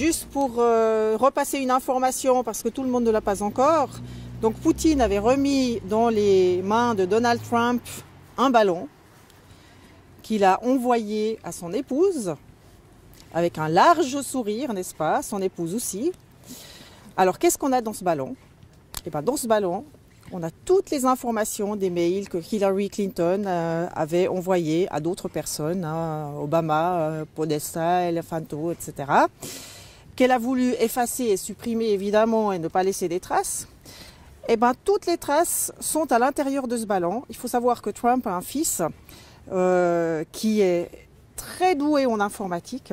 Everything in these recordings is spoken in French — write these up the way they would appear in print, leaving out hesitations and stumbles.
juste pour repasser une information, parce que tout le monde ne l'a pas encore. Donc Poutine avait remis dans les mains de Donald Trump un ballon qu'il a envoyé à son épouse, avec un large sourire, n'est-ce pas? Son épouse aussi. Alors qu'est-ce qu'on a dans ce ballon? Eh bien, dans ce ballon, on a toutes les informations des mails que Hillary Clinton avait envoyés à d'autres personnes, hein, Obama, Podesta, Elefanto, etc., qu'elle a voulu effacer et supprimer évidemment et ne pas laisser des traces. Eh bien, toutes les traces sont à l'intérieur de ce ballon. Il faut savoir que Trump a un fils qui est très doué en informatique,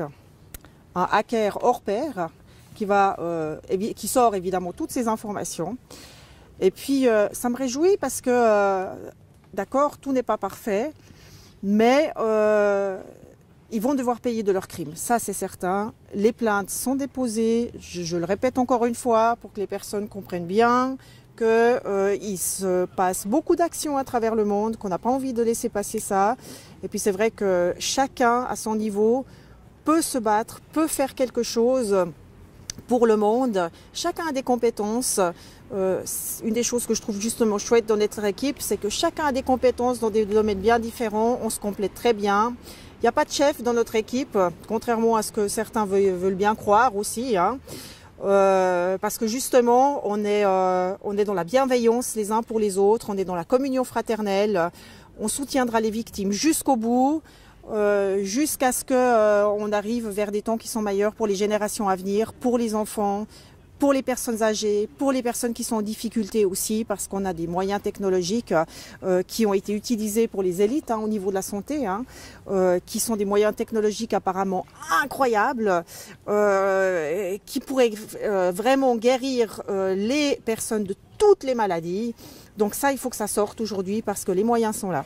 un hacker hors pair, qui sort évidemment toutes ces informations. Et puis, ça me réjouit parce que, d'accord, tout n'est pas parfait, mais ils vont devoir payer de leurs crimes. Ça, c'est certain. Les plaintes sont déposées, je le répète encore une fois, pour que les personnes comprennent bien qu'il se passe beaucoup d'actions à travers le monde, qu'on n'a pas envie de laisser passer ça. Et puis, c'est vrai que chacun, à son niveau, peut se battre, peut faire quelque chose pour le monde. Chacun a des compétences. Une des choses que je trouve justement chouette dans notre équipe, c'est que chacun a des compétences dans des domaines bien différents. On se complète très bien. Il n'y a pas de chef dans notre équipe, contrairement à ce que certains veulent bien croire aussi, hein. Parce que justement, on est dans la bienveillance les uns pour les autres. On est dans la communion fraternelle. On soutiendra les victimes jusqu'au bout. Jusqu'à ce qu'on arrive vers des temps qui sont meilleurs pour les générations à venir, pour les enfants, pour les personnes âgées, pour les personnes qui sont en difficulté aussi, parce qu'on a des moyens technologiques qui ont été utilisés pour les élites, hein, au niveau de la santé, hein, qui sont des moyens technologiques apparemment incroyables, qui pourraient vraiment guérir les personnes de toutes les maladies. Donc ça, il faut que ça sorte aujourd'hui parce que les moyens sont là.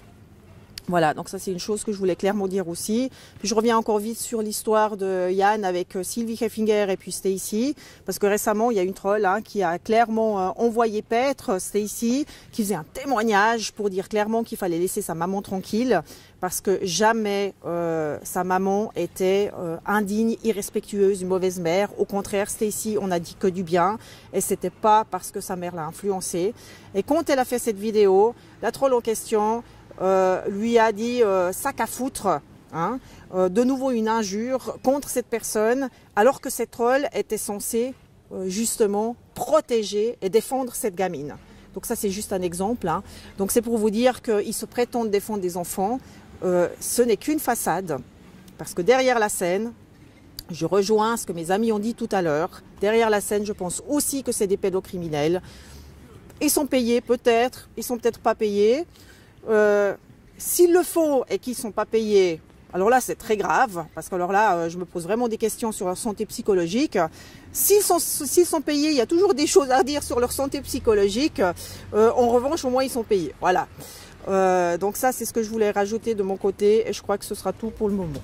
Voilà, donc ça c'est une chose que je voulais clairement dire aussi. Puis je reviens encore vite sur l'histoire de Yann avec Sylvie Heffinger et puis Stacy, parce que récemment il y a une troll, hein, qui a clairement envoyé paître Stacy, qui faisait un témoignage pour dire clairement qu'il fallait laisser sa maman tranquille, parce que jamais sa maman était indigne, irrespectueuse, une mauvaise mère. Au contraire, Stacy, on a dit que du bien, et c'était pas parce que sa mère l'a influencée. Et quand elle a fait cette vidéo, la troll en question lui a dit sac à foutre, hein, de nouveau une injure contre cette personne, alors que cette troll était censée justement protéger et défendre cette gamine. Donc ça c'est juste un exemple, hein. Donc c'est pour vous dire qu'ils se prétendent défendre des enfants. Ce n'est qu'une façade, parce que derrière la scène, je rejoins ce que mes amis ont dit tout à l'heure, derrière la scène je pense aussi que c'est des pédocriminels. Ils sont payés peut-être, ils sont peut-être pas payés. S'il le faut et qu'ils ne sont pas payés, alors là c'est très grave, parce que alors là je me pose vraiment des questions sur leur santé psychologique. S'ils sont payés, il y a toujours des choses à dire sur leur santé psychologique. En revanche, au moins ils sont payés. Voilà. Donc ça c'est ce que je voulais rajouter de mon côté, et je crois que ce sera tout pour le moment.